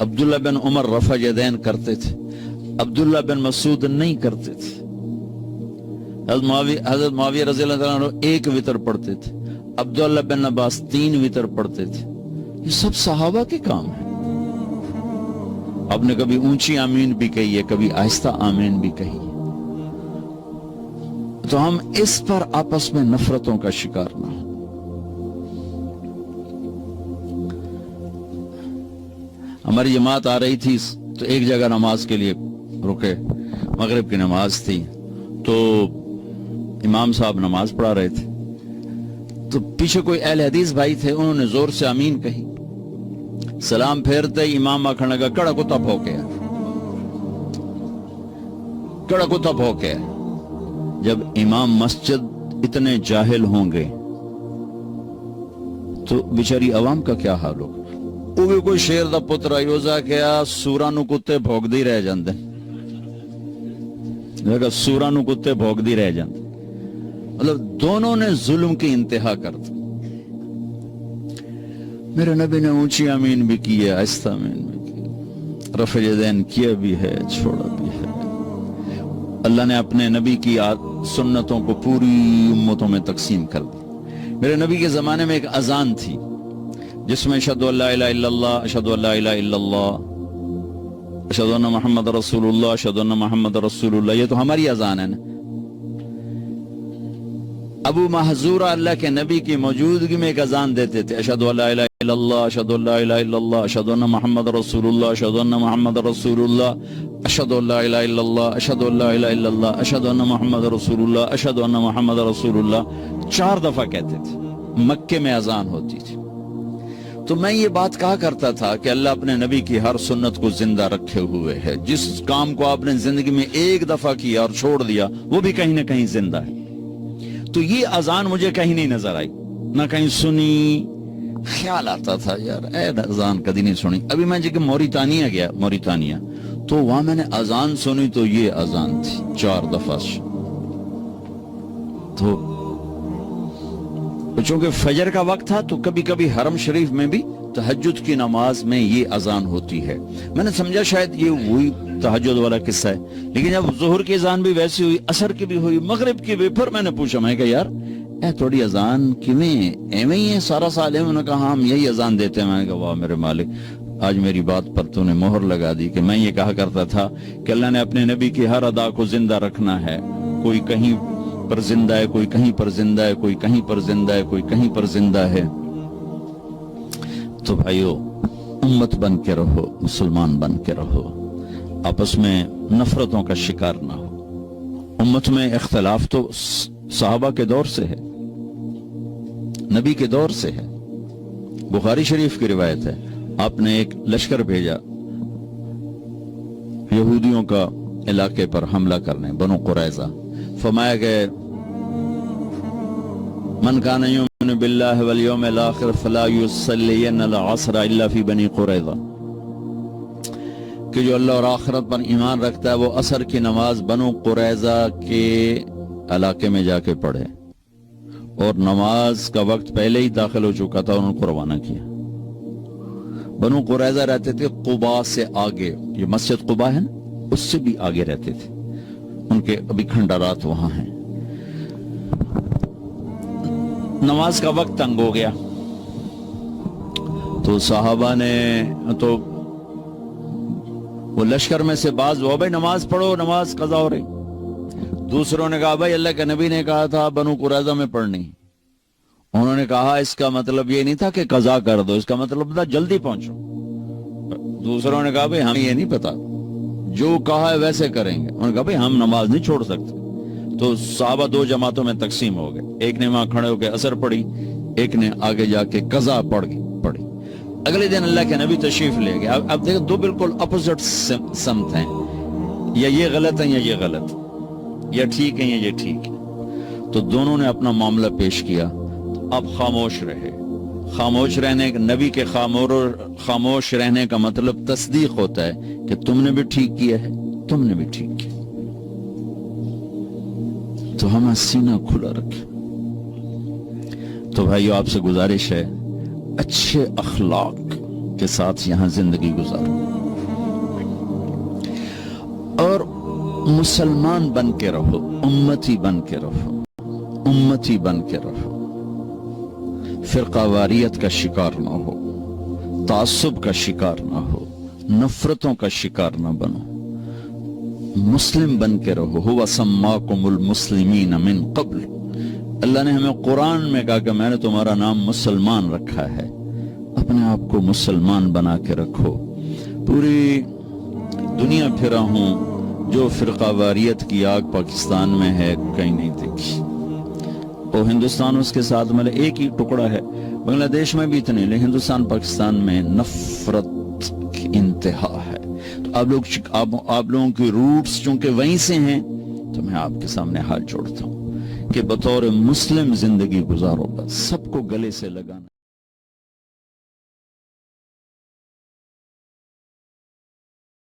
عبداللہ بن عمر رفع یدین کرتے تھے، عبداللہ بن مسعود نہیں کرتے تھے، حضرت معاویہ رضی اللہ عنہ ایک وتر پڑھتے تھے، عبداللہ بن عباس 3 وتر پڑھتے تھے۔ یہ سب صحابہ کے کام ہیں۔ آپ نے کبھی اونچی آمین بھی کہی ہے، کبھی آہستہ آمین بھی کہی ہے، تو ہم اس پر آپس میں نفرتوں کا شکار نہ ہوں۔ ہماری جماعت آ رہی تھی تو ایک جگہ نماز کے لیے رکے، مغرب کی نماز تھی، تو امام صاحب نماز پڑھا رہے تھے، تو پیچھے کوئی اہل حدیث بھائی تھے، انہوں نے زور سے آمین کہی، سلام پھیرتے ہی امام آکھنے لگا کڑا کتا بھوکے، کڑا کتا بھوکے۔ جب امام مسجد اتنے جاہل ہوں گے تو بیچاری عوام کا کیا حال ہوگا؟ وہ بھی کوئی شیر دا پتر آئیوزا کیا سوراں نو کتے بھوک دی رہ جاندے، لیکن سوراں نو کتے بھوک دی رہ جاندے، مطلب دونوں نے ظلم کی انتہا کر دی۔ میرے نبی نے اونچی آمین بھی کی ہے، آہستہ آمین بھی کی، رفع یدین کیا بھی ہے، چھوڑا بھی ہے۔ اللہ نے اپنے نبی کی سنتوں کو پوری امتوں میں تقسیم کر دی۔ میرے نبی کے زمانے میں ایک اذان تھی جس میں اشہدو ان لا الہ الا اللہ، اشہدو ان لا الہ الا اللہ، اشہدو ان محمد رسول اللہ، اشہدو ان محمد رسول اللہ، یہ تو ہماری اذان ہے نا۔ ابو محذورہ اللہ کے نبی کی موجودگی میں ایک اذان دیتے تھے، اشہدو ان لا الہ الا اللہ، اشہدو ان لا الہ الا اللہ، اشہدو ان محمد رسول اللہ، اشہدو ان محمد رسول اللہ، اشہدو ان لا الہ الا اللہ، اشہدو ان لا الہ الا اللہ، اشہدو ان محمد رسول اللہ، اشہدو ان محمد رسول اللہ، 4 دفعہ کہتے تھے۔ مکے میں اذان ہوتی تھی۔ تو میں یہ بات کہا کرتا تھا کہ اللہ اپنے نبی کی ہر سنت کو زندہ رکھے ہوئے ہے، جس کام کو آپ نے زندگی میں ایک دفعہ کیا اور چھوڑ دیا وہ بھی کہیں نہ کہیں زندہ ہے۔ تو یہ اذان مجھے کہیں نہیں نظر آئی، نہ کہیں سنی، خیال آتا تھا یار اے اذان کدی نہیں سنی۔ ابھی میں جب موریتانیہ گیا، موریتانیہ، تو وہاں میں نے اذان سنی تو یہ اذان تھی 4 دفعہ۔ تو چونکہ فجر کا وقت تھا تو کبھی کبھی حرم شریف میں بھی تہجد کی نماز میں یہ اذان ہوتی ہے۔ میں نے سمجھا شاید یہ وہی تہجد والا قصہ ہے، لیکن جب ظہر کی اذان بھی ویسی ہوئی، عصر کی بھی ہوئی، مغرب کی بھی، پھر میں نے پوچھا، میں کہ یار اے تھوڑی اذان کیویں ایویں ہی ہے سارا سال ہے؟ انہوں نے کہا ہم یہی اذان دیتے ہیں۔ میں نے کہا واہ میرے مالک، آج میری بات پر تو نے مہر لگا دی کہ میں یہ کہا کرتا تھا کہ اللہ نے اپنے نبی کی ہر ادا کو زندہ رکھنا ہے، کوئی کہیں پر زندہ ہے، کوئی کہیں پر زندہ ہے، کوئی کہیں پر زندہ ہے، کوئی کہیں پر زندہ ہے۔ تو بھائیو امت بن کے رہو، مسلمان بن کے رہو، آپس میں نفرتوں کا شکار نہ ہو۔ امت میں اختلاف تو صحابہ کے دور سے ہے، نبی کے دور سے ہے۔ بخاری شریف کی روایت ہے، آپ نے ایک لشکر بھیجا یہودیوں کا علاقے پر حملہ کرنے، بنو قریظہ۔ فرمایا کہ من کان یؤمن باللہ والیوم الاخر فلا یصلین العصر الا فی بنی قریظہ، کہ جو اللہ اور آخرت پر ایمان رکھتا ہے وہ عصر کی نماز بنو قریظہ کے علاقے میں جا کے پڑھے۔ اور نماز کا وقت پہلے ہی داخل ہو چکا تھا، انہوں نے روانہ کیا۔ بنو قریظہ رہتے تھے قباء سے آگے، یہ مسجد قباء ہے نا، اس سے بھی آگے رہتے تھے، ان کے ابھی کھنڈارات وہاں ہیں۔ نماز کا وقت تنگ ہو گیا تو صحابہ نے تو وہ لشکر میں سے بعض وہ بھائی نماز پڑھو، نماز قضا ہو رہی۔ دوسروں نے کہا بھائی اللہ کے نبی نے کہا تھا بنو قریظہ میں پڑھنی۔ انہوں نے کہا اس کا مطلب یہ نہیں تھا کہ قضا کر دو، اس کا مطلب تھا جلدی پہنچو۔ دوسروں نے کہا بھائی ہمیں یہ نہیں پتا، جو کہا ہے ویسے کریں گے۔ انہوں نے کہا بھائی ہم نماز نہیں چھوڑ سکتے۔ تو صحابہ 2 جماعتوں میں تقسیم ہو گئے، ایک نے وہاں کھڑے ہو کے عصر پڑھی، ایک نے آگے جا کے قضا پڑھی۔ اگلے دن اللہ کے نبی تشریف لے گئے۔ اب دیکھو 2 بالکل اپوزٹ سمت ہیں، یا یہ غلط ہیں یا یہ غلط، یا ٹھیک ہیں یا یہ ٹھیک ہے۔ تو دونوں نے اپنا معاملہ پیش کیا، اب خاموش رہے۔ خاموش رہنے، نبی کے خاموش رہنے کا مطلب تصدیق ہوتا ہے کہ تم نے بھی ٹھیک کیا ہے، تم نے بھی ٹھیک کیا۔ تو ہمیں سینہ کھلا رکھیں۔ تو بھائیو آپ سے گزارش ہے، اچھے اخلاق کے ساتھ یہاں زندگی گزارو، اور مسلمان بن کے رہو، امتی بن کے رہو، امتی بن کے رہو، فرقہ واریت کا شکار نہ ہو، تعصب کا شکار نہ ہو، نفرتوں کا شکار نہ بنو، مسلم بن کے رہو۔ ہوا سماکم المسلمین من قبل، اللہ نے ہمیں قرآن میں کہا کہ میں نے تمہارا نام مسلمان رکھا ہے، اپنے آپ کو مسلمان بنا کے رکھو۔ پوری دنیا پھرا ہوں، جو فرقہ واریت کی آگ پاکستان میں ہے کہیں نہیں دیکھی، اور ہندوستان اس کے ساتھ ملے ایک ہی ٹکڑا ہے، بنگلہ دیش میں بھی اتنے، لیکن ہندوستان پاکستان میں نفرت کی انتہا ہے۔ تو آپ لوگوں کی روٹس چونکہ وہیں سے ہیں، تو میں آپ کے سامنے ہاتھ جوڑتا ہوں کہ بطور مسلم زندگی گزارو، بس سب کو گلے سے لگانا۔